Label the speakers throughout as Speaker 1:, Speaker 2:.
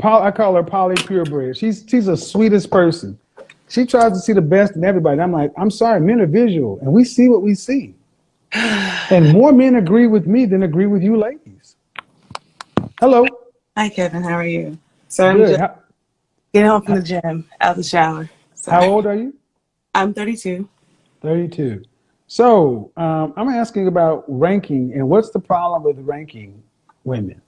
Speaker 1: I call her Polly Purebred. She's the sweetest person. She tries to see the best in everybody. And I'm like, I'm sorry, men are visual, and we see what we see. And more men agree with me than agree with you ladies. Hello.
Speaker 2: Hi, Kevin. How are you? So I'm
Speaker 1: Good.
Speaker 2: just getting home from the gym, out the shower.
Speaker 1: How
Speaker 2: Sorry.
Speaker 1: old are you?
Speaker 2: I'm 32.
Speaker 1: 32. So I'm asking about ranking, and what's the problem with ranking women?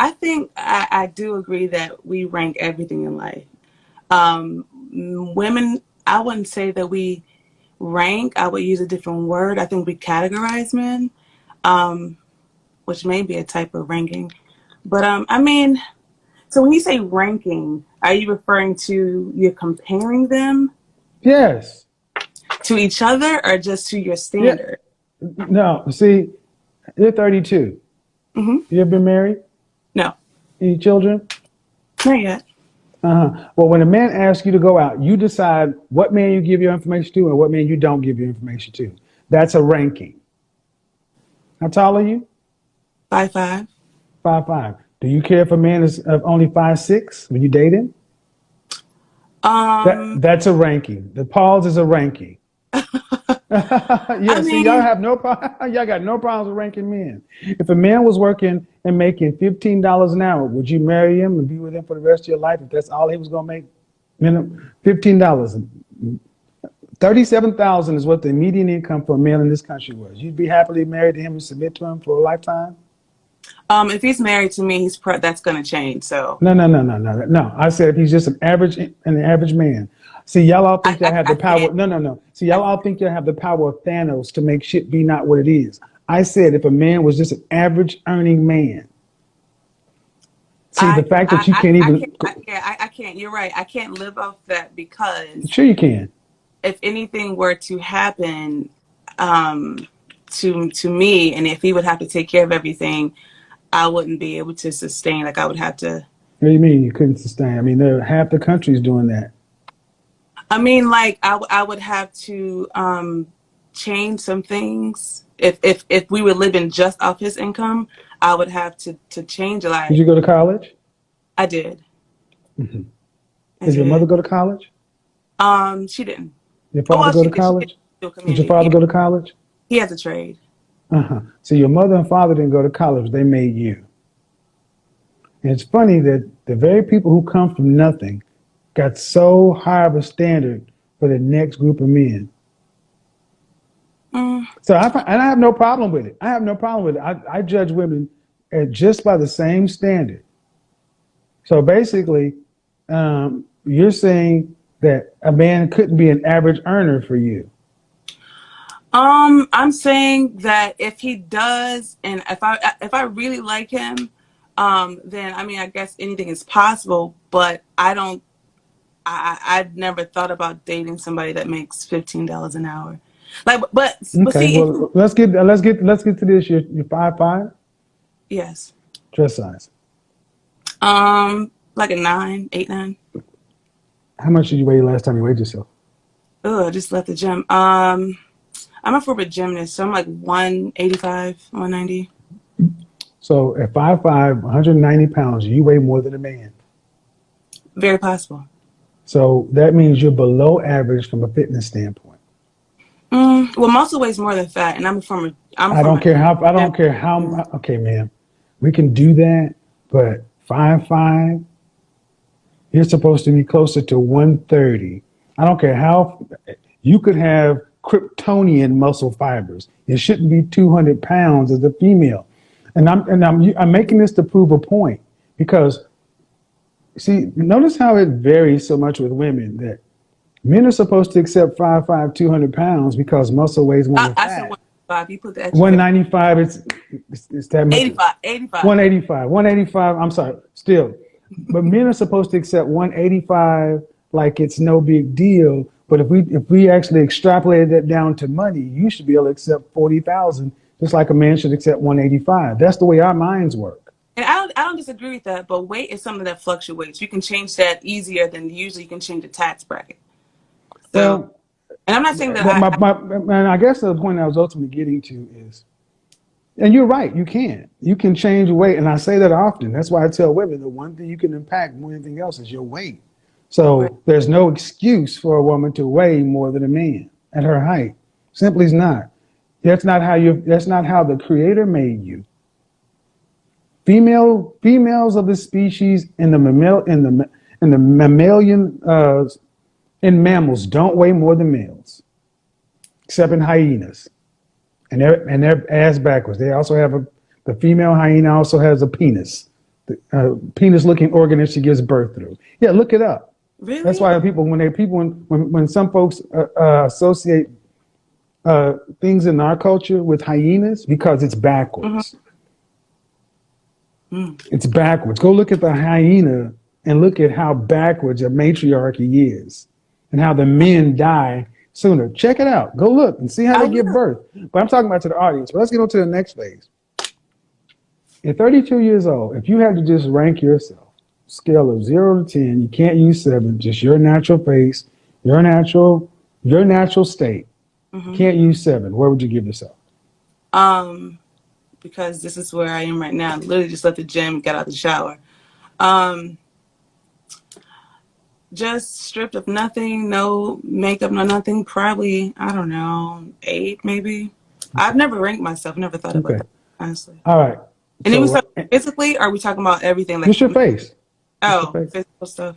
Speaker 2: I think I do agree that we rank everything in life. Women, I wouldn't say that we rank. I would use a different word. I think we categorize men, which may be a type of ranking. But I mean, so when you say ranking, are you referring to you're comparing them
Speaker 1: Yes.
Speaker 2: to each other or just to your
Speaker 1: Yeah.
Speaker 2: standard?
Speaker 1: No. See, you're 32.
Speaker 2: Mm-hmm.
Speaker 1: You ever been married?
Speaker 2: No,
Speaker 1: Any children?
Speaker 2: not yet.
Speaker 1: Well, when a man asks you to go out, you decide what man you give your information to and what man you don't give your information to. That's a ranking. How tall are you?
Speaker 2: 5'5".
Speaker 1: 5'5". Do you care if a man is only 5'6" when you date him? That's a ranking. The pause is a ranking. Yeah,
Speaker 2: I
Speaker 1: see, y'all
Speaker 2: mean,
Speaker 1: have no y'all got no problems with ranking men. If a man was working and making $15 an hour, would you marry him and be with him for the rest of your life if that's all he was gonna make? Minimum $15. 37,000 is what the median income for a male in this country was. You'd be happily married to him and submit to him for a lifetime?
Speaker 2: if he's married to me, that's going to change. So
Speaker 1: No. I said if he's just an average man. See, y'all all think y'all have the power.
Speaker 2: can't.
Speaker 1: No. See, y'all all think y'all have the power of Thanos to make shit be not what it is. I said if a man was just an average earning man. See, the fact that you can't even.
Speaker 2: I can't. You're right. I can't live off that because
Speaker 1: Sure, you can.
Speaker 2: if anything were to happen to me, and if he would have to take care of everything, I wouldn't be able to sustain. Like I would have to.
Speaker 1: What do you mean you couldn't sustain? I mean, there half the country's doing that.
Speaker 2: I mean, like I would have to change some things. If we were living just off his income, I would have to change a lot.
Speaker 1: Did you go to college?
Speaker 2: I did.
Speaker 1: Mm-hmm.
Speaker 2: I
Speaker 1: Did your
Speaker 2: did.
Speaker 1: mother go to college?
Speaker 2: She didn't.
Speaker 1: Your father go to college? Did your father go to college?
Speaker 2: He has a trade.
Speaker 1: So your mother and father didn't go to college. They made you. And it's funny that the very people who come from nothing got so high of a standard for the next group of men. So I have no problem with it. I judge women just by the same standard. So basically, you're saying that a man couldn't be an average earner for you.
Speaker 2: I'm saying that if he does, and if I really like him, then I mean I guess anything is possible. But I don't. I've never thought about dating somebody that makes $15 an hour. Like, but
Speaker 1: Okay,
Speaker 2: see,
Speaker 1: well let's get to this. You're 5'5".
Speaker 2: yes,
Speaker 1: Dress size.
Speaker 2: like a 9, 8, 9.
Speaker 1: How much did you weigh last time you weighed yourself?
Speaker 2: Oh, I just left the gym. I'm a former gymnast, so I'm like 185, 190.
Speaker 1: So at 5'5", 190 pounds, you weigh more than a man.
Speaker 2: Very possible.
Speaker 1: So that means you're below average from a fitness standpoint.
Speaker 2: Well, muscle weighs more than fat, and
Speaker 1: I don't care how. Okay, ma'am, we can do that, but 5'5", you're supposed to be closer to 130. I don't care how. You could have Kryptonian muscle fibers. It shouldn't be 200 pounds as a female. And I'm making this to prove a point because, see, notice how it varies so much with women that men are supposed to accept 5'5", 200 pounds because muscle weighs more than fat.
Speaker 2: I said 195. You put the extra
Speaker 1: 195. It's that much.
Speaker 2: 85.
Speaker 1: 185. I'm sorry. Still, but men are supposed to accept 185 like it's no big deal. But if we actually extrapolate that down to money, you should be able to accept 40,000, just like a man should accept 185. That's the way our minds work.
Speaker 2: And I don't disagree with that, but weight is something that fluctuates. You can change that easier than usually you can change a tax bracket. So,
Speaker 1: Well,
Speaker 2: and I'm not saying that
Speaker 1: and I guess the point I was ultimately getting to is And you're right, you can. You can change weight. And I say that often. That's why I tell women the one thing you can impact more than anything else is your weight.
Speaker 2: Right.
Speaker 1: So there's no excuse for a woman to weigh more than a man at her height. Simply is not. That's not how the creator made you. Females of the species in the mammalian in mammals don't weigh more than males, except in hyenas. And they're ass backwards. They also have the female hyena also has a penis, penis-looking organ that she gives birth through. Yeah, look it up.
Speaker 2: Really?
Speaker 1: That's why when some folks associate things in our culture with hyenas because it's backwards. It's backwards. Go look at the hyena and look at how backwards a matriarchy is, and how the men die sooner. Check it out. Go look and see how they give birth. But I'm talking about to the audience. But let's get on to the next phase. At 32 years old, if you had to just rank yourself, scale of 0 to 10, you can't use 7, just your natural face, your natural state. You can't use 7. Where would you give yourself?
Speaker 2: Because this is where I am right now. I literally just left the gym, got out the shower. Just stripped of nothing, no makeup, no nothing. Probably, I don't know, 8 maybe. I've never ranked myself, never thought about that, honestly.
Speaker 1: All right.
Speaker 2: And then we start physically, or are we talking about everything? Like
Speaker 1: Just your face.
Speaker 2: Oh, physical stuff.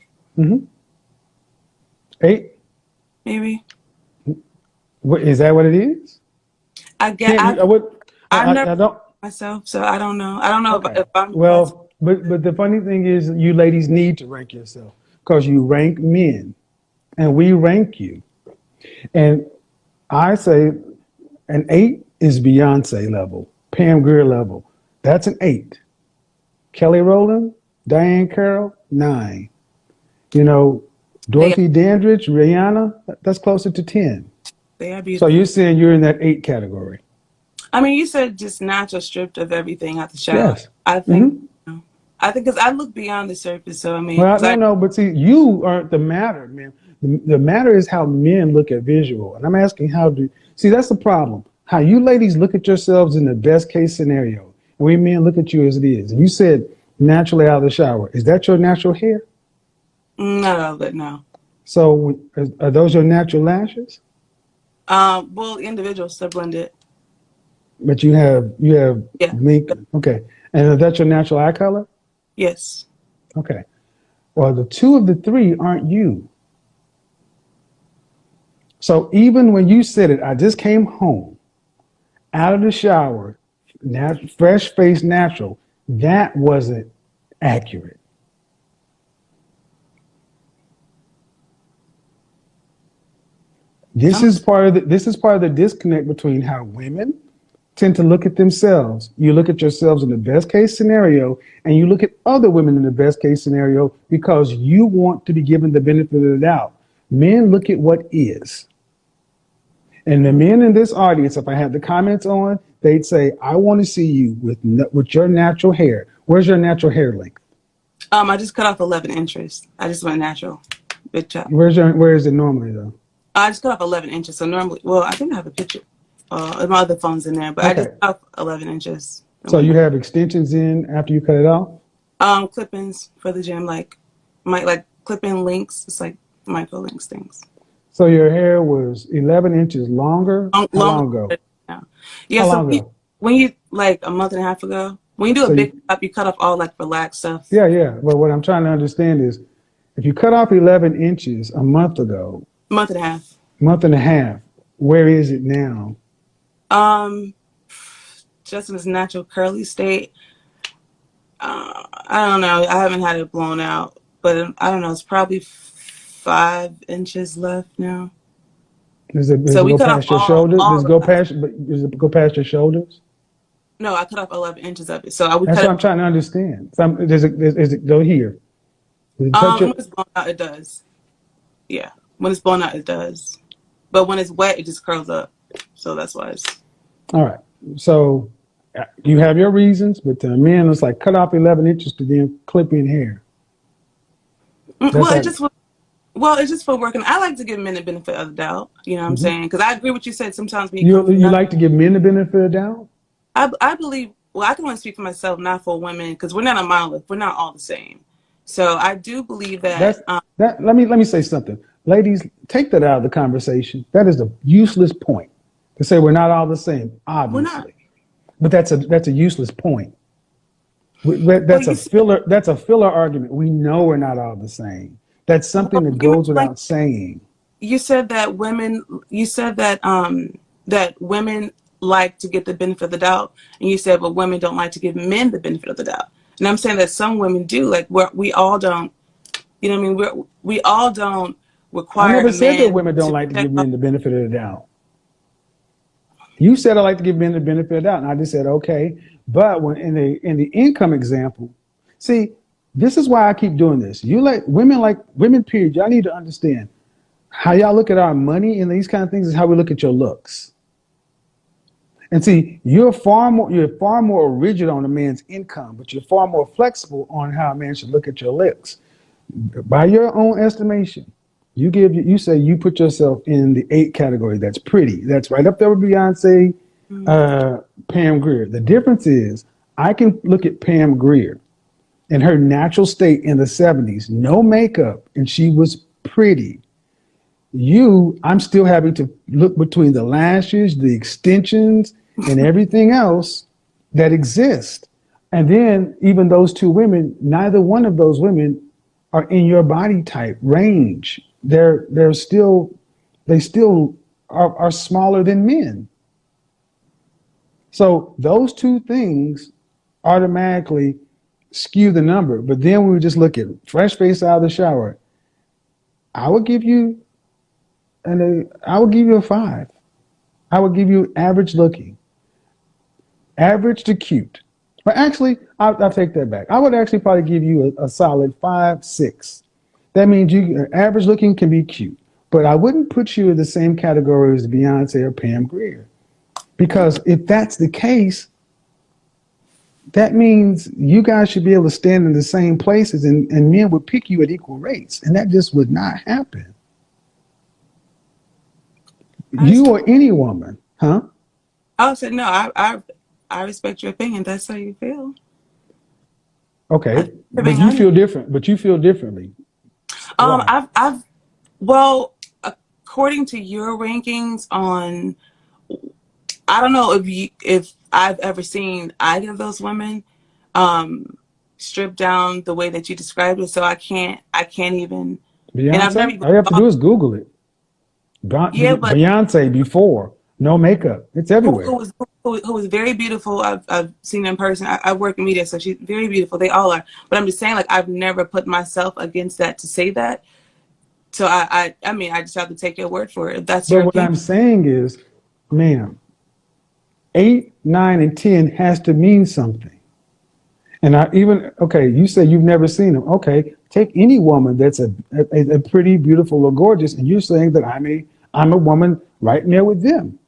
Speaker 1: 8?
Speaker 2: Maybe.
Speaker 1: What, is that what it is?
Speaker 2: I guess
Speaker 1: I don't
Speaker 2: myself, so I don't know. I don't know if I'm
Speaker 1: but the funny thing is, you ladies need to rank yourself because you rank men, and we rank you. And I say an 8 is Beyonce level, Pam Grier level. That's an 8. Kelly Rowland, Diane Carroll, 9. You know, Dorothy Dandridge, Rihanna, that's closer to 10.
Speaker 2: They are beautiful.
Speaker 1: So you're saying you're in that 8 category?
Speaker 2: I mean, you said just natural, stripped of everything out the shower.
Speaker 1: Yes.
Speaker 2: I think, because I look beyond the surface. So I mean,
Speaker 1: well, but see, you aren't the matter, man. The matter is how men look at visual, and I'm asking that's the problem. How you ladies look at yourselves in the best case scenario, and we men look at you as it is. And you said naturally out of the shower. Is that your natural hair?
Speaker 2: Not all of it, no.
Speaker 1: So are those your natural lashes?
Speaker 2: Well, individuals still blended.
Speaker 1: But you have mink. Okay. And is that your natural eye color?
Speaker 2: Yes.
Speaker 1: Okay. Well, the 2 of the 3 aren't you. So even when you said it, I just came home out of the shower, fresh face, natural, that wasn't accurate. This is part of the disconnect between how women tend to look at themselves. You look at yourselves in the best case scenario, and you look at other women in the best case scenario because you want to be given the benefit of the doubt. Men look at what is. And the men in this audience, if I had the comments on, they'd say, I want to see you with your natural hair. Where's your natural hair length?
Speaker 2: I just cut off 11 inches. I just went natural. Big chop.
Speaker 1: Where is it normally though?
Speaker 2: I just cut off 11 inches. So normally, well, I think I have a picture. My other phone's in there, but I just cut off 11 inches.
Speaker 1: So you have extensions in after you cut it off?
Speaker 2: Clip-ins for the gym, like clip-in links. It's like micro links things.
Speaker 1: So your hair was 11 inches longer? How long ago?
Speaker 2: Yeah,
Speaker 1: How long ago?
Speaker 2: When you, like a month and a half ago, when you do a big cut, you cut off all like relaxed stuff.
Speaker 1: Yeah. But what I'm trying to understand is, if you cut off 11 inches a month ago.
Speaker 2: Month and a half. Where is it now? Just in its natural curly state. I don't know. I haven't had it blown out, but I don't know. It's probably 5 inches left now.
Speaker 1: Does it go past your shoulders? Does it go past your shoulders?
Speaker 2: No, I cut off 11 inches of it. So
Speaker 1: that's what I'm trying to understand. Does it go here?
Speaker 2: When it's blown out, it does. Yeah, when it's blown out, it does. But when it's wet, it just curls up. So that's why it's.
Speaker 1: All right. So you have your reasons, but to men, it's like cut off 11 inches to then clip in hair.
Speaker 2: It's just for working. I like to give men the benefit of the doubt. You know what I'm saying? Because I agree with what you said. Sometimes when
Speaker 1: you like to give men the benefit of the doubt?
Speaker 2: I believe, well, I can only speak for myself, not for women, because we're not a monolith. We're not all the same. So I do believe
Speaker 1: That's
Speaker 2: that
Speaker 1: that. Let me say something, ladies. Take that out of the conversation. That is a useless point to say we're not all the same,
Speaker 2: we're not.
Speaker 1: obviously. But that's a useless point.
Speaker 2: Well,
Speaker 1: That's a filler. That's a filler argument. We know we're not all the same. That's something that
Speaker 2: you
Speaker 1: goes
Speaker 2: like
Speaker 1: without saying.
Speaker 2: you said that women. You said that women like to get the benefit of the doubt, and you said, but women don't like to give men the benefit of the doubt. And I'm saying that some women do. Like we all don't. You know what I mean? We all don't
Speaker 1: I
Speaker 2: require
Speaker 1: never
Speaker 2: a
Speaker 1: said that
Speaker 2: man
Speaker 1: women don't
Speaker 2: to
Speaker 1: like to
Speaker 2: check
Speaker 1: give
Speaker 2: off.
Speaker 1: men the benefit of the doubt. You said I like to give men the benefit of the doubt, and I just said okay. But when in the income example, see, this is why I keep doing this. You like women. Period. Y'all need to understand how y'all look at our money and these kind of things is how we look at your looks. And see, you're far more rigid on a man's income, but you're far more flexible on how a man should look at your looks. By your own estimation, you say you put yourself in the 8 category. That's pretty. That's right up there with Beyonce,
Speaker 2: Mm.
Speaker 1: Pam Grier. The difference is I can look at Pam Grier in her natural state in the 70s, no makeup, and she was pretty. I'm still having to look between the lashes, the extensions, and everything else that exists. And then even those two women, neither one of those women are in your body type range. They still are smaller than men. So those two things automatically skew the number. But then when we just look at fresh face out of the shower, I would give you I would give you a 5. I would give you average looking, average to cute. But actually, I'll take that back. I would actually probably give you a solid 5, 6. That means average looking can be cute, but I wouldn't put you in the same category as Beyonce or Pam Grier. Because if that's the case, that means you guys should be able to stand in the same places and men would pick you at equal rates. And that just would not happen.
Speaker 2: I
Speaker 1: You
Speaker 2: understand.
Speaker 1: or any woman, huh?
Speaker 2: I said no. I respect your opinion. That's how you feel. I
Speaker 1: Okay,
Speaker 2: think you're
Speaker 1: but
Speaker 2: being
Speaker 1: you
Speaker 2: honest.
Speaker 1: feel different. But you feel differently. Why?
Speaker 2: I've well, according to your rankings on, I don't know if I've ever seen either of those women, stripped down the way that you described it. So I can't even, and I've never
Speaker 1: Beyonce?
Speaker 2: even
Speaker 1: All you have to
Speaker 2: thought.
Speaker 1: do is Google it.
Speaker 2: Yeah, but
Speaker 1: Beyonce before, no makeup. It's
Speaker 2: who
Speaker 1: everywhere.
Speaker 2: was who was very beautiful. I've seen her in person. I work in media, so she's very beautiful. They all are. But I'm just saying, like, I've never put myself against that to say that. So I mean, I just have to take your word for it. If that's
Speaker 1: But
Speaker 2: your
Speaker 1: what
Speaker 2: opinion.
Speaker 1: I'm saying is, ma'am, 8, 9, and 10 has to mean something. And okay, you say you've never seen them. Okay, take any woman that's a pretty, beautiful, or gorgeous, and you're saying that I'm a woman right there with them.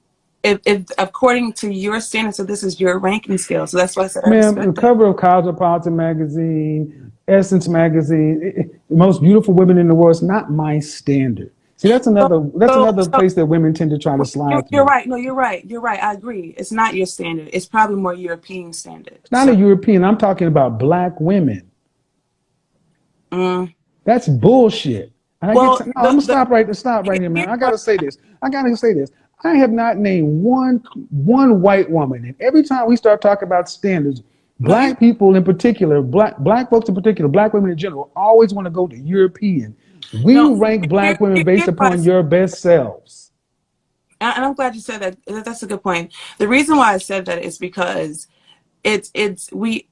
Speaker 2: If according to your standards, so this is your ranking scale. So that's why I said I
Speaker 1: Ma'am, the
Speaker 2: respect it.
Speaker 1: cover of Cosmopolitan magazine, Essence magazine, the most beautiful women in the world is not my standard. See, that's
Speaker 2: So
Speaker 1: another that's
Speaker 2: so
Speaker 1: another
Speaker 2: so
Speaker 1: place that women tend to try to
Speaker 2: you're,
Speaker 1: slide
Speaker 2: you're
Speaker 1: through.
Speaker 2: right. No, you're right. You're right. I agree. It's not your standard. It's probably more European standard.
Speaker 1: It's not a
Speaker 2: So
Speaker 1: European. I'm talking about black women.
Speaker 2: mm,
Speaker 1: That's bullshit. And I get
Speaker 2: well,
Speaker 1: to, no, I'm gonna stop right here, man.
Speaker 2: here's
Speaker 1: I
Speaker 2: what
Speaker 1: gotta say this. I gotta say this. I have not named one white woman, and every time we start talking about standards,
Speaker 2: no you
Speaker 1: black people in particular, black folks in particular, black women in general, always want to go to European. We
Speaker 2: no
Speaker 1: rank black women based
Speaker 2: here's why
Speaker 1: upon your best selves.
Speaker 2: and I'm glad you said that. That's a good point. The reason why I said that is because it's we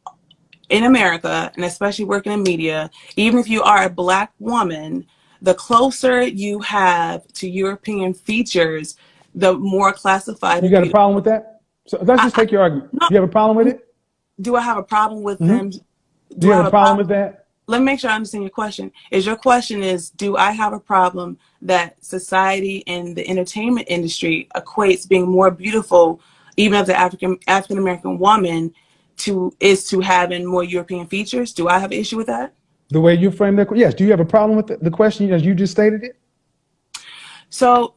Speaker 2: in America, and especially working in media, even if you are a black woman, the closer you have to European features, the more classified
Speaker 1: You
Speaker 2: and
Speaker 1: got a
Speaker 2: beautiful.
Speaker 1: problem with that? So let's just
Speaker 2: I
Speaker 1: take your argument.
Speaker 2: no,
Speaker 1: You have a problem with it?
Speaker 2: do I have a problem with
Speaker 1: Hmm.
Speaker 2: them?
Speaker 1: Do
Speaker 2: Do
Speaker 1: you
Speaker 2: I
Speaker 1: have
Speaker 2: have
Speaker 1: a
Speaker 2: a
Speaker 1: problem
Speaker 2: problem?
Speaker 1: with that?
Speaker 2: Let me make sure I understand your question. Is your question is, do I have a problem that society and the entertainment industry equates being more beautiful, even as an African American woman, to having more European features? Do I have an issue with that?
Speaker 1: The way you frame that, yes. Do you have a problem with the question as you just stated it?
Speaker 2: So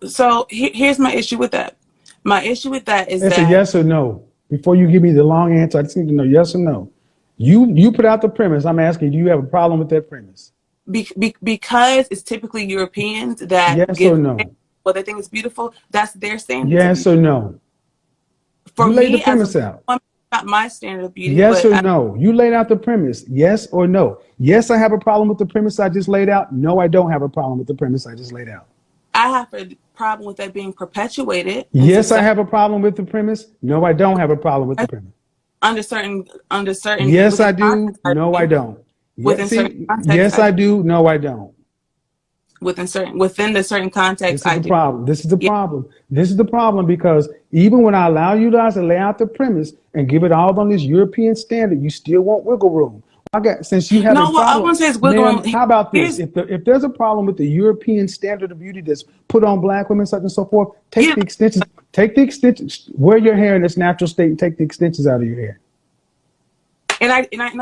Speaker 2: here's my issue with that. My issue with that is
Speaker 1: It's a
Speaker 2: that
Speaker 1: yes or no. before you give me the long answer, I just need to know yes or no. You put out the premise. I'm asking, do you have a problem with that premise?
Speaker 2: Because it's typically Europeans that
Speaker 1: Yes or
Speaker 2: give
Speaker 1: no?
Speaker 2: what they think is beautiful. That's their standards of
Speaker 1: Yes
Speaker 2: beauty.
Speaker 1: or no?
Speaker 2: For
Speaker 1: You laid the
Speaker 2: me, as a
Speaker 1: premise out.
Speaker 2: woman, not my standard of beauty,
Speaker 1: Yes
Speaker 2: but
Speaker 1: or no? You laid out the premise. Yes or no? Yes, I have a problem with the premise I just laid out. No, I don't have a problem with the premise I just laid out.
Speaker 2: I have a problem with that being perpetuated in
Speaker 1: Yes, I
Speaker 2: society
Speaker 1: have a problem with the premise. No, I don't have a problem with the premise.
Speaker 2: under certain
Speaker 1: Yes, I
Speaker 2: within
Speaker 1: do.
Speaker 2: context. I
Speaker 1: No, I
Speaker 2: do.
Speaker 1: don't.
Speaker 2: Within certain contexts,
Speaker 1: Yes,
Speaker 2: I
Speaker 1: I
Speaker 2: do.
Speaker 1: do. No, I don't.
Speaker 2: Within the certain context,
Speaker 1: This is
Speaker 2: I
Speaker 1: the
Speaker 2: do.
Speaker 1: problem. This is the
Speaker 2: Yeah.
Speaker 1: problem. This is the problem because even when I allow you guys to lay out the premise and give it all on this European standard, you still want wiggle room. Since you have a
Speaker 2: No, what I
Speaker 1: problem,
Speaker 2: want to say is wiggle
Speaker 1: ma'am,
Speaker 2: room.
Speaker 1: how about this?
Speaker 2: Here's
Speaker 1: If there's a problem with the European standard of beauty that's put on black women, such and so forth,
Speaker 2: yeah,
Speaker 1: take the extensions, wear your hair in its natural state, and take the extensions out of your hair
Speaker 2: and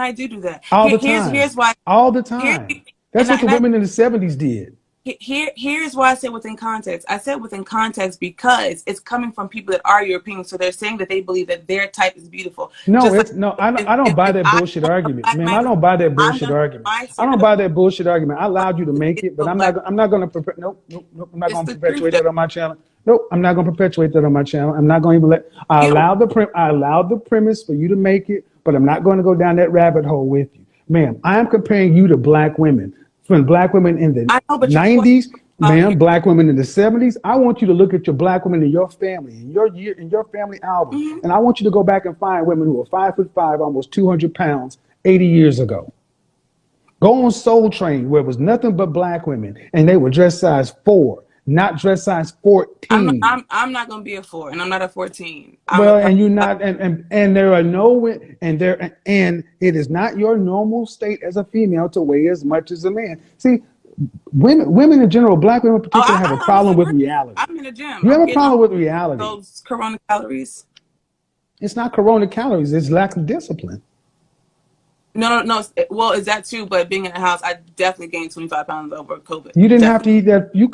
Speaker 2: I do that.
Speaker 1: all the
Speaker 2: Here's
Speaker 1: time,
Speaker 2: why.
Speaker 1: all the
Speaker 2: Here
Speaker 1: time. That's
Speaker 2: and
Speaker 1: what
Speaker 2: I
Speaker 1: the
Speaker 2: and I
Speaker 1: women in the '70s did.
Speaker 2: Here's why I said within context. I said within context because it's coming from people that are European, so they're saying that they believe that their type is beautiful.
Speaker 1: No,
Speaker 2: Just like
Speaker 1: it's no. I don't buy
Speaker 2: if
Speaker 1: that
Speaker 2: I
Speaker 1: bullshit
Speaker 2: want a
Speaker 1: argument,
Speaker 2: black
Speaker 1: ma'am. I
Speaker 2: magazine,
Speaker 1: don't buy that
Speaker 2: I'm
Speaker 1: bullshit
Speaker 2: gonna
Speaker 1: argument.
Speaker 2: my
Speaker 1: I don't
Speaker 2: standard of
Speaker 1: buy that bullshit argument. I allowed you to make it, but
Speaker 2: the
Speaker 1: I'm
Speaker 2: black.
Speaker 1: not. I'm not going to. Nope, nope, nope. I'm not
Speaker 2: It's
Speaker 1: going to
Speaker 2: the truth,
Speaker 1: perpetuate
Speaker 2: though.
Speaker 1: that on my channel. Nope, I'm not going to perpetuate that on my channel. I'm not going to even let.
Speaker 2: You,
Speaker 1: I allowed the premise for you to make it, but I'm not going to go down that rabbit hole with you, ma'am. I am comparing you to black women. From black women in the
Speaker 2: I know, but you're talking
Speaker 1: '90s,
Speaker 2: about
Speaker 1: ma'am.
Speaker 2: here.
Speaker 1: Black women in the '70s. I want you to look at your black women in your family, in your family album,
Speaker 2: Mhm.
Speaker 1: and I want you to go back and find women who are 5'5", almost 200 pounds, 80 years ago. Go on Soul Train, where it was nothing but black women, and they were dress size 4, not dress size 14.
Speaker 2: I'm not gonna be a 4, and I'm not a 14. I'm a
Speaker 1: Well,
Speaker 2: five.
Speaker 1: and you're not, and there are no, and it is not your normal state as a female to weigh as much as a man. See, women in general, black women in
Speaker 2: Oh,
Speaker 1: particular, have a
Speaker 2: I
Speaker 1: problem
Speaker 2: honestly
Speaker 1: with
Speaker 2: agree.
Speaker 1: reality.
Speaker 2: I'm in the gym.
Speaker 1: You have
Speaker 2: I'm
Speaker 1: a
Speaker 2: getting all
Speaker 1: problem with reality.
Speaker 2: those Corona calories.
Speaker 1: It's not corona calories; it's lack of discipline.
Speaker 2: No. Well, is that too? But being in the house, I definitely gained 25 pounds over COVID.
Speaker 1: You didn't have
Speaker 2: Definitely.
Speaker 1: to eat that. You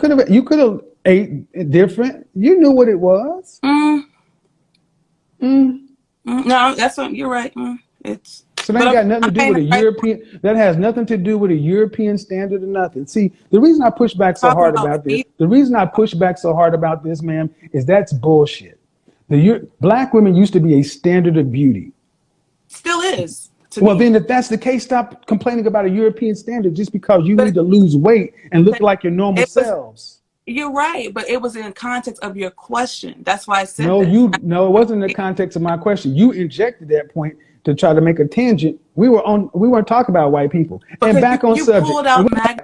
Speaker 1: could have ate different. You knew what it was.
Speaker 2: Mm,
Speaker 1: Mm.
Speaker 2: no, that's what you're right. It's
Speaker 1: So that
Speaker 2: but
Speaker 1: ain't got nothing to
Speaker 2: I'm
Speaker 1: do
Speaker 2: paying
Speaker 1: with
Speaker 2: the
Speaker 1: a
Speaker 2: price for
Speaker 1: European. That has nothing to do with a European standard or nothing. See, the reason I push back so
Speaker 2: talking
Speaker 1: hard
Speaker 2: about
Speaker 1: about this,
Speaker 2: feet.
Speaker 1: the reason I push back so hard about this, ma'am, is that's bullshit. Black women used to be a standard of beauty.
Speaker 2: Still is to
Speaker 1: Well,
Speaker 2: me.
Speaker 1: then, if that's the case, stop complaining about a European standard just because you need
Speaker 2: But
Speaker 1: to lose weight and look like your normal
Speaker 2: it was.
Speaker 1: selves.
Speaker 2: You're right, but it was in context of your question. That's why I said
Speaker 1: No,
Speaker 2: that.
Speaker 1: no, it wasn't in the context of my question. You injected that point to try to make a tangent. We weren't talking about white people. And
Speaker 2: Because
Speaker 1: back on
Speaker 2: you
Speaker 1: subject.
Speaker 2: pulled out mag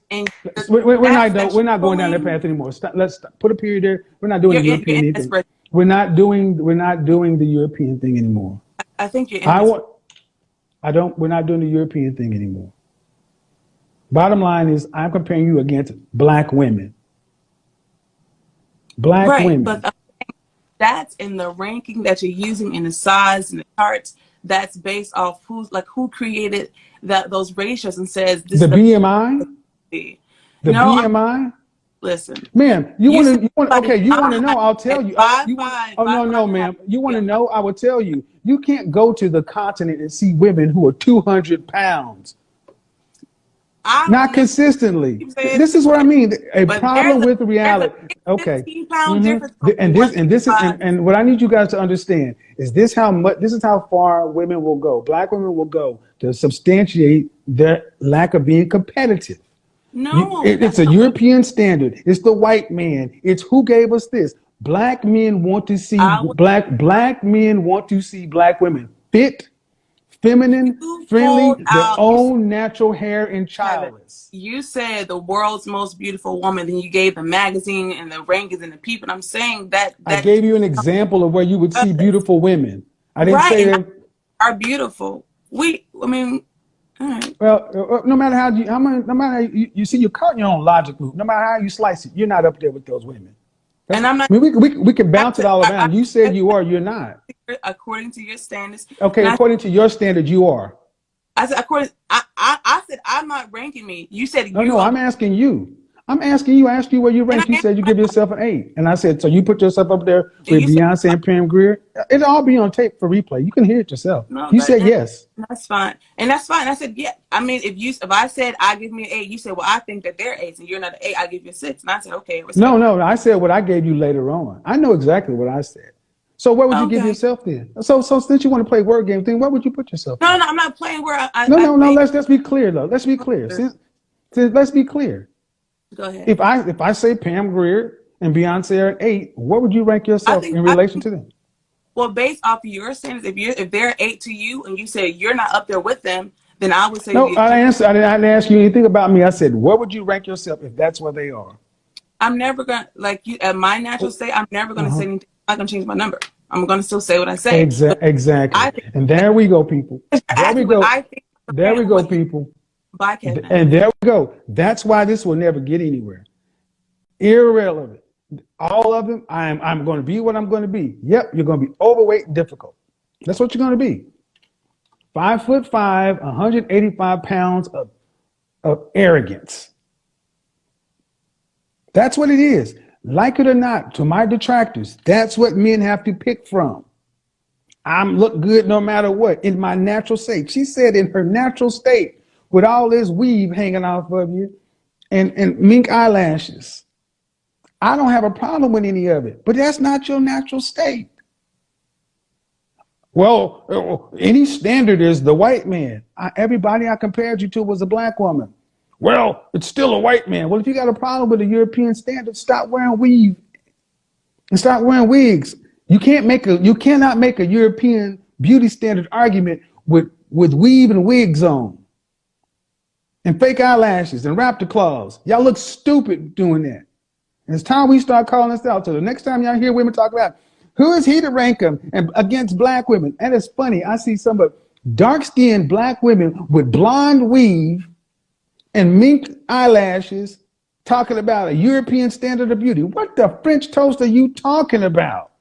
Speaker 2: and
Speaker 1: We're
Speaker 2: that
Speaker 1: not
Speaker 2: you're
Speaker 1: going down that
Speaker 2: pulling,
Speaker 1: path anymore. Let's put a period there. We're not doing
Speaker 2: you're
Speaker 1: the
Speaker 2: in
Speaker 1: European anything.
Speaker 2: desperate.
Speaker 1: We're not doing the European thing anymore.
Speaker 2: I think you're in
Speaker 1: I
Speaker 2: this.
Speaker 1: want I don't we're not doing the European thing anymore. Bottom line is I'm comparing you against black women. Black
Speaker 2: Right, but
Speaker 1: women.
Speaker 2: that's in the ranking that you're using in the size and the charts. That's based off who created those ratios and says this
Speaker 1: The
Speaker 2: is the
Speaker 1: BMI?
Speaker 2: beauty.
Speaker 1: The
Speaker 2: No,
Speaker 1: BMI?
Speaker 2: listen.
Speaker 1: Ma'am,
Speaker 2: You said
Speaker 1: okay, you want to
Speaker 2: I'm
Speaker 1: know, I'll tell
Speaker 2: at
Speaker 1: you.
Speaker 2: five
Speaker 1: You want
Speaker 2: five
Speaker 1: Oh
Speaker 2: five
Speaker 1: no,
Speaker 2: five
Speaker 1: no,
Speaker 2: and a half.
Speaker 1: ma'am. You want
Speaker 2: Yeah,
Speaker 1: to know, I will tell you. You can't go to the continent and see women who are 200 pounds.
Speaker 2: I don't
Speaker 1: Not
Speaker 2: know.
Speaker 1: consistently.
Speaker 2: Keep saying
Speaker 1: This is what I
Speaker 2: that,
Speaker 1: mean. A
Speaker 2: but
Speaker 1: problem with
Speaker 2: there's a
Speaker 1: reality. Okay.
Speaker 2: 15-pound difference from
Speaker 1: And this is
Speaker 2: 165.
Speaker 1: and what I need you guys to understand is this is how far women will go. Black women will go to substantiate their lack of being competitive.
Speaker 2: No,
Speaker 1: It's
Speaker 2: that's
Speaker 1: a
Speaker 2: not what
Speaker 1: European standard. It's the white man. It's who gave us this.
Speaker 2: I would.
Speaker 1: Black men want to see black women fit, feminine,
Speaker 2: You pulled
Speaker 1: friendly, their
Speaker 2: out.
Speaker 1: own natural hair and
Speaker 2: Kevin,
Speaker 1: childless.
Speaker 2: you said the world's most beautiful woman. Then you gave the magazine and the rankings and the people. I'm saying
Speaker 1: I
Speaker 2: that
Speaker 1: gave you an example of where you would see beautiful women. I didn't
Speaker 2: right
Speaker 1: say
Speaker 2: and
Speaker 1: that.
Speaker 2: are beautiful. I mean, all right.
Speaker 1: Well, no matter no matter how you see, you're caught in your own logic loop. No matter how you slice it, you're not up there with those women.
Speaker 2: And I'm not.
Speaker 1: I mean, we can bounce it all
Speaker 2: I,
Speaker 1: around. You said you are, you're not.
Speaker 2: according to your standards.
Speaker 1: Okay,
Speaker 2: And
Speaker 1: according to your standard, you are.
Speaker 2: I said according. I said I'm not ranking me. You said
Speaker 1: No,
Speaker 2: you
Speaker 1: no,
Speaker 2: are.
Speaker 1: I'm asking you. I'm asking you. I asked you where you
Speaker 2: And
Speaker 1: rank. You
Speaker 2: I
Speaker 1: said you give yourself an 8, and I said so. You put yourself up there
Speaker 2: do
Speaker 1: with
Speaker 2: you say
Speaker 1: Beyonce and Pam Grier. It'll all be on tape for replay. You can hear it yourself.
Speaker 2: no?
Speaker 1: You said yes.
Speaker 2: That's fine, and that's fine. I said yeah. I mean, if I said I give me an 8, you said well I think that they're 8s, and you're not an 8. I give you a 6, and I said okay,
Speaker 1: No,
Speaker 2: respect.
Speaker 1: no. I said what I gave you later on. I know exactly what I said. So where would you give
Speaker 2: Okay.
Speaker 1: yourself then? So since you want to play word game thing, where would you put yourself
Speaker 2: No,
Speaker 1: then?
Speaker 2: no, I'm not playing where
Speaker 1: No,
Speaker 2: I
Speaker 1: no, no.
Speaker 2: think.
Speaker 1: Let's be clear though. Let's be clear. Since let's be clear.
Speaker 2: Go ahead.
Speaker 1: If I say Pam Grier and Beyonce are an 8, what would you rank yourself in
Speaker 2: I
Speaker 1: relation
Speaker 2: think
Speaker 1: to them?
Speaker 2: well, based off of your standards, if they're 8 to you, and you say you're not up there with them, then I would say
Speaker 1: No,
Speaker 2: that you.
Speaker 1: I didn't ask you anything about me. I said, where would you rank yourself if that's where they are?
Speaker 2: I'm never gonna like you at my natural state. I'm never gonna say
Speaker 1: Uh-huh.
Speaker 2: anything. I'm not gonna change my number. I'm gonna still say what I say. But
Speaker 1: Exactly.
Speaker 2: I think
Speaker 1: And there we go, people.
Speaker 2: you're
Speaker 1: There we
Speaker 2: asking what
Speaker 1: go.
Speaker 2: I think
Speaker 1: There we go,
Speaker 2: what you
Speaker 1: people.
Speaker 2: by Kevin.
Speaker 1: And there we go. That's why this will never get anywhere. Irrelevant. All of them, I'm going to be what I'm going to be. Yep, you're going to be overweight and difficult. That's what you're going to be. 5'5", 185 pounds of arrogance. That's what it is. Like it or not, to my detractors, that's what men have to pick from. I'm look good no matter what in my natural state. She said in her natural state with all this weave hanging off of you and mink eyelashes. I don't have a problem with any of it, but that's not your natural state. Well, any standard is the white man. Everybody I compared you to was a black woman. Well, it's still a white man. Well, if you got a problem with the European standard, stop wearing weave and start wearing wigs. You cannot make a European beauty standard argument with weave and wigs on and fake eyelashes and raptor claws. Y'all look stupid doing that. And it's time we start calling this out. So the next time y'all hear women talk about who is he to rank them and against black women, and it's funny. I see some of dark-skinned black women with blonde weave and mink eyelashes talking about a European standard of beauty. What the French toast are you talking about?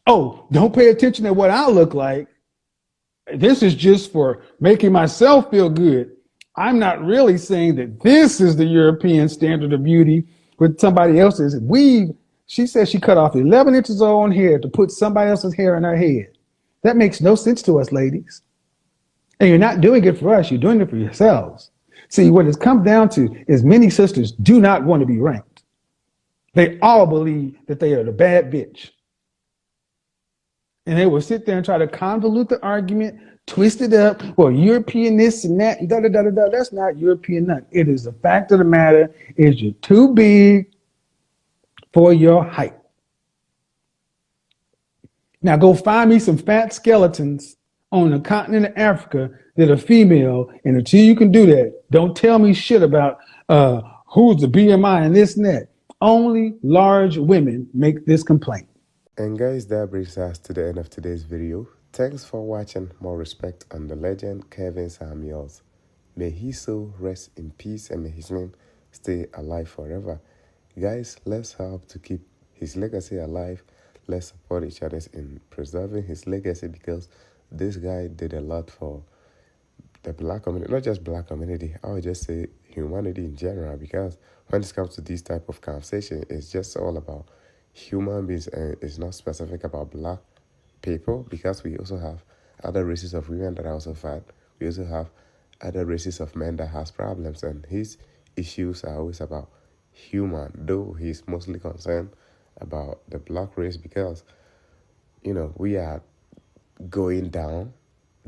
Speaker 1: Oh, don't pay attention to what I look like. This is just for making myself feel good. I'm not really saying that this is the European standard of beauty with somebody else's weave. She said she cut off 11 inches of her own hair to put somebody else's hair in her head. That makes no sense to us, ladies. And you're not doing it for us, you're doing it for yourselves. See, what it's come down to is many sisters do not want to be ranked. They all believe that they are the bad bitch. And they will sit there and try to convolute the argument, twist it up. Well, European this and that, da da da da da. That's not European nothing. It is the fact of the matter is you're too big for your height. Now go find me some fat skeletons on the continent of Africa that are female, and until you can do that, don't tell me shit about who's the BMI and this and that. Only large women make this complaint.
Speaker 3: And guys, that brings us to the end of today's video. Thanks for watching. More respect on the legend Kevin Samuels. May his soul rest in peace and may his name stay alive forever. Guys, let's help to keep his legacy alive. Let's support each other in preserving his legacy because this guy did a lot for the black community, not just black community, I would just say humanity in general, because when it comes to this type of conversation, it's just all about human beings and it's not specific about black people, because we also have other races of women that are also fat. We also have other races of men that has problems, and his issues are always about human, though he's mostly concerned about the black race because, you know, we are going down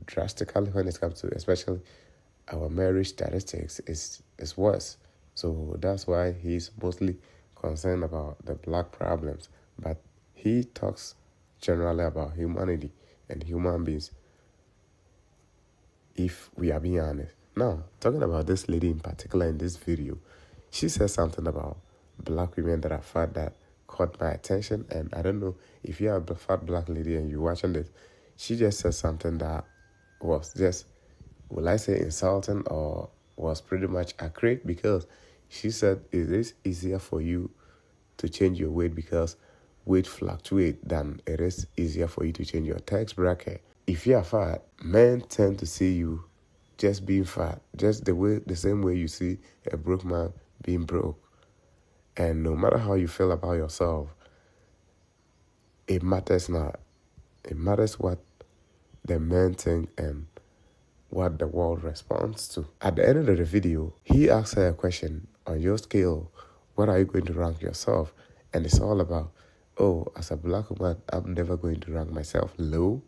Speaker 3: drastically when it comes to especially our marriage statistics is worse. So that's why he's mostly concerned about the black problems. But he talks generally about humanity and human beings, if we are being honest. Now, talking about this lady in particular in this video, she said something about black women that are fat that caught my attention. And I don't know if you are a fat black lady and you're watching this, she just said something that was just, will I say insulting or was pretty much accurate, because she said it is easier for you to change your weight because weight fluctuates than it is easier for you to change your tax bracket. If you are fat, men tend to see you just being fat, just the same way you see a broke man being broke. And no matter how you feel about yourself, it matters not. It matters what the men think and what the world responds to. At the end of the video, he asks her a question: on your scale, what are you going to rank yourself? And it's all about, oh, as a black woman, I'm never going to rank myself low.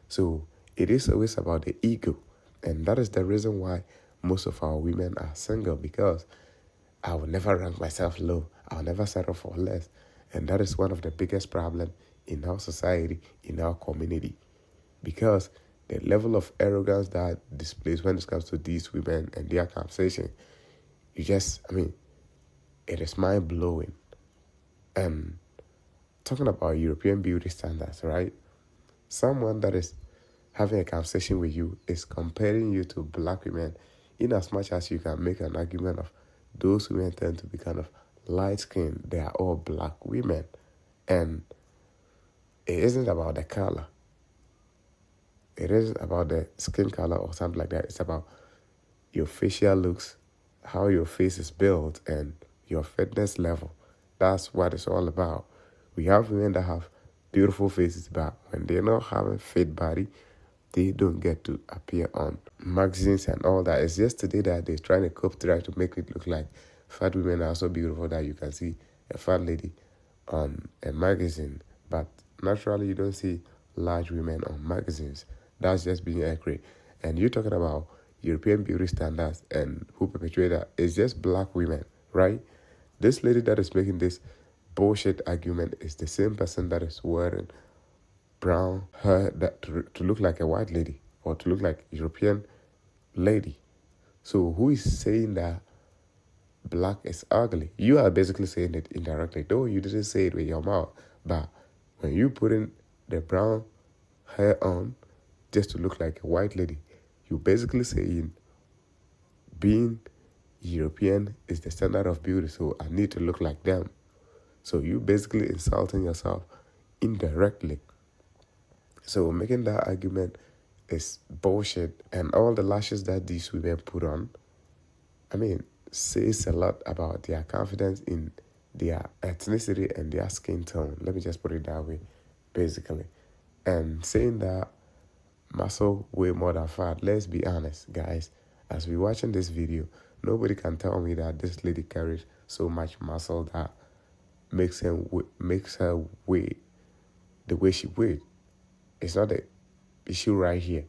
Speaker 3: So it is always about the ego. And that is the reason why most of our women are single, because I will never rank myself low. I'll never settle for less. And that is one of the biggest problems in our society, in our community. Because the level of arrogance that displays when it comes to these women and their conversation, it is mind-blowing. And talking about European beauty standards, right? Someone that is having a conversation with you is comparing you to black women, in as much as you can make an argument of those women tend to be kind of light-skinned. They are all black women. And it isn't about the color. It isn't about the skin color or something like that. It's about your facial looks, how your face is built, and your fitness level. That's what it's all about. We have women that have beautiful faces, but when they're not having fit body, they don't get to appear on magazines and all that. It's just today that they're trying to make it look like fat women are so beautiful that you can see a fat lady on a magazine. But naturally, you don't see large women on magazines. That's just being accurate. And you're talking about European beauty standards, and who perpetuate that? It's just black women, right? This lady that is making this bullshit argument is the same person that is wearing brown hair that to look like a white lady, or to look like a European lady. So who is saying that black is ugly? You are basically saying it indirectly, though you didn't say it with your mouth. But when you put in the brown hair on just to look like a white lady, you're basically saying being European is the standard of beauty, so I need to look like them. So you basically insulting yourself indirectly. So making that argument is bullshit. And all the lashes that these women put on, says a lot about their confidence in their ethnicity and their skin tone. Let me just put it that way, basically. And saying that muscle way more than fat, let's be honest, guys. As we're watching this video, nobody can tell me that this lady carries so much muscle that makes her weigh the way she weighed. It's not the issue right here.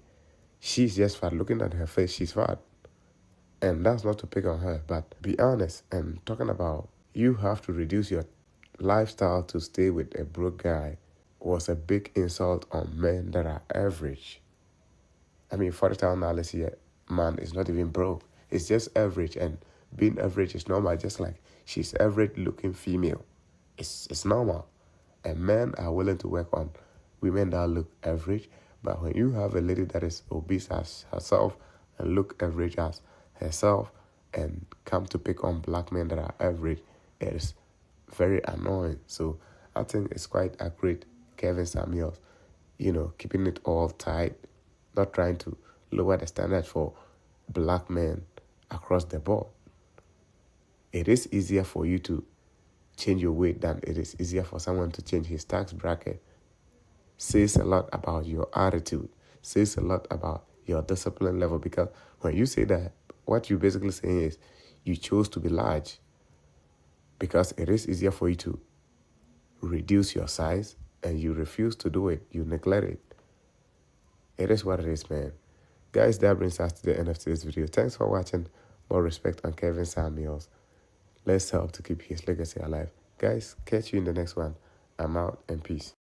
Speaker 3: She's just fat. Looking at her face, she's fat. And that's not to pick on her, but be honest. And talking about you have to reduce your lifestyle to stay with a broke guy was a big insult on men that are average. For the town analysis here, man is not even broke. It's just average, and being average is normal. Just like she's average looking female. It's normal. And men are willing to work on women that look average. But when you have a lady that is obese as herself and look average as herself and come to pick on black men that are average, it is very annoying. So I think it's quite accurate, Kevin Samuels, keeping it all tight, not trying to lower the standard for black men across the board. It is easier for you to change your weight than it is easier for someone to change his tax bracket. Says a lot about your attitude, says a lot about your discipline level, because when you say that, what you're basically saying is you chose to be large because it is easier for you to reduce your size, and you refuse to do it. You neglect it. It is what it is, man. Guys, that brings us to the end of today's video. Thanks for watching. More respect on Kevin Samuels. Let's help to keep his legacy alive. Guys, catch you in the next one. I'm out, and peace.